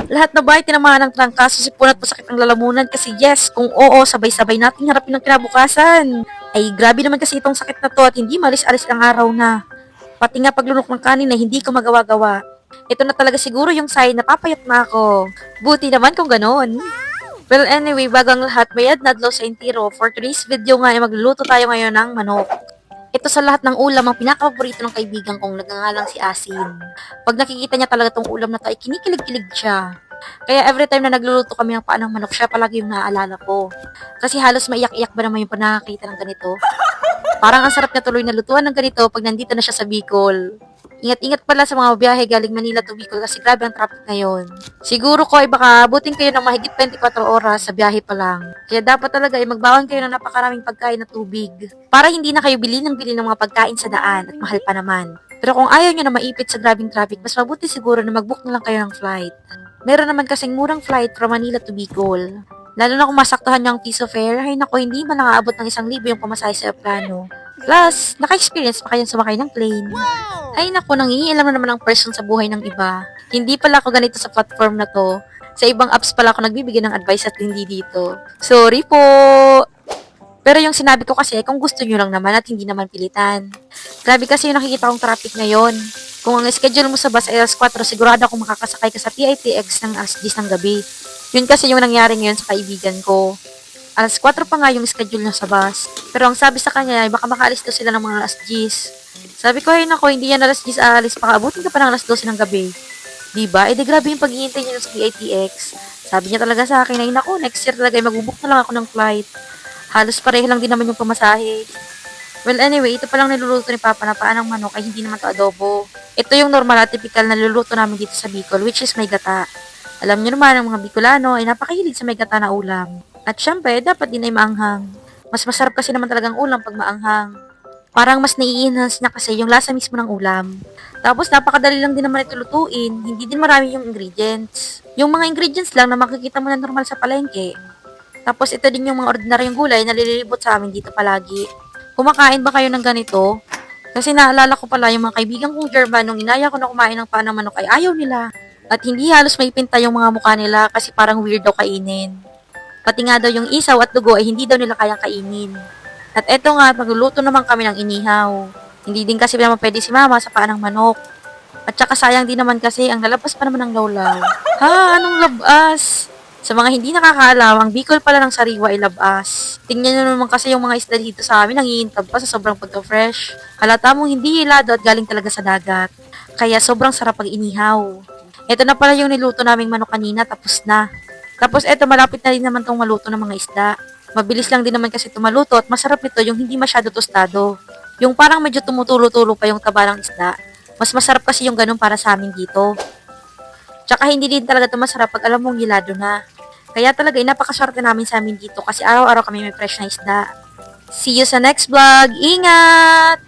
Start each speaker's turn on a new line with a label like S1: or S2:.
S1: Lahat na bahay tinamaan ng trangkaso, sipon at masakit ang lalamunan kasi yes, kung oo, sabay-sabay nating harapin ang kinabukasan. Ay grabe naman kasi itong sakit na to at hindi malis-alis ang araw na. Pati nga paglunok ng kanin ay hindi ko magawa-gawa. Ito na talaga siguro yung sign na papayat na ako. Buti naman kung ganon. Well anyway, bago ang lahat, may adnadlaw sa intiro. For today's video nga ay magluluto tayo ngayon ng manok. Ito sa lahat ng ulam ang pinaka-paborito ng kaibigan kong nagngangalang si Asin. Pag nakikita niya talaga tong ulam na to ay kinikilig-kilig siya. Kaya every time na nagluluto kami ng paanang manok, siya palagi yung naaalala ko. Kasi halos maiyak-iyak ba naman yung pag nakakita ng ganito. Parang ang sarap niya tuloy na lutuan ng ganito pag nandito na siya sa Bicol. Ingat-ingat pala sa mga biyahe galing Manila to Bicol kasi grabe ang traffic ngayon. Siguro ko ay baka abutin kayo ng mahigit 24 oras sa biyahe pa lang. Kaya dapat talaga ay magbawan kayo ng napakaraming pagkain na tubig. Para hindi na kayo bili ng mga pagkain sa daan at mahal pa naman. Pero kung ayaw nyo na maipit sa grabing traffic, mas mabuti siguro na mag-book na lang kayo ng flight. Meron naman kasing murang flight from Manila to Bicol. Lalo na kung masaktuhan nyo ang piso fare, ay nako, hindi man nakaabot ng 1,000 yung pamasahe sa aeroplano. Plus, naka-experience pa kayong sumakay ng plane. Ay nako, nangingialam na naman ang person sa buhay ng iba. Hindi pala ako ganito sa platform na to. Sa ibang apps pala ako nagbibigay ng advice at hindi dito. Sorry po! Pero yung sinabi ko kasi, kung gusto nyo lang naman at hindi naman pilitan. Grabe kasi yung nakikita kong traffic ngayon. Kung ang schedule mo sa bus ay alas 4, sigurado akong makakasakay ka sa PITX ng alas 10 ng gabi. Yun kasi yung nangyari ngayon sa kaibigan ko. Alas 4 pa nga yung schedule niya sa bus. Pero ang sabi sa kanya ay baka makaalis daw sila ng mga alas 10. Sabi ko, ay nako, hindi yan alas 10 aalis pa. Abutin ka pa ng alas 12 ng gabi. Diba? Eh di grabe yung pag-iintay niya sa PITX. Sabi niya talaga sa akin, ay nako, next year talaga ay magbubuk na lang ako ng flight. Halos pareho lang din naman yung pamasahe. Well, anyway, ito palang niluluto ni Papa na paanang manok ay hindi naman to adobo. Ito yung normal at typical na niluluto namin dito sa Bicol, which is may gata. Alam niyo naman, ang mga Bicolano ay napakahilig sa may gata na ulam. At syempre, dapat din ay maanghang. Mas masarap kasi naman talagang ulam pag maanghang. Parang mas nai-enhance niya kasi yung lasa mismo ng ulam. Tapos napakadali lang din naman ito lutuin, hindi din marami yung ingredients. Yung mga ingredients lang na makikita mo na normal sa palengke. Tapos ito din yung mga ordinaryong gulay na nililibot sa amin dito palagi. Kumakain ba kayo ng ganito? Kasi naalala ko pala yung mga kaibigan kong German nung inaya ko na kumain ng panang manok ay ayaw nila. At hindi halos may pinta yung mga mukha nila kasi parang weird daw kainin. Pati nga daw yung isaw at dugo ay hindi daw nila kayang kainin. At eto nga, magluluto naman kami ng inihaw. Hindi din kasi naman pwede si mama sa paanang manok. At saka sayang din naman kasi ang lalabas pa naman ng lawlaw. Ha? Anong labas? Sa mga hindi nakakaalam, ang Bicol pala ng sariwa ay labas. Tingnan nyo naman kasi yung mga isda dito sa amin, nangiintab pa sa sobrang pagka-fresh. Halata mong hindi hilado at galing talaga sa dagat. Kaya sobrang sarap pag inihaw. Ito na pala yung niluto naming manok kanina, tapos na. Tapos eto, malapit na rin naman tong maluto ng mga isda. Mabilis lang din naman kasi ito maluto at masarap nito yung hindi masyado tostado. Yung parang medyo tumutulo-tulo pa yung taba ng isda. Mas masarap kasi yung ganun para sa amin dito. Tsaka hindi din talaga ito masarap pag alam mong hilado na. Kaya talaga, napakaswerte namin sa amin dito kasi araw-araw kami may fresh na isda. See you sa next vlog. Ingat!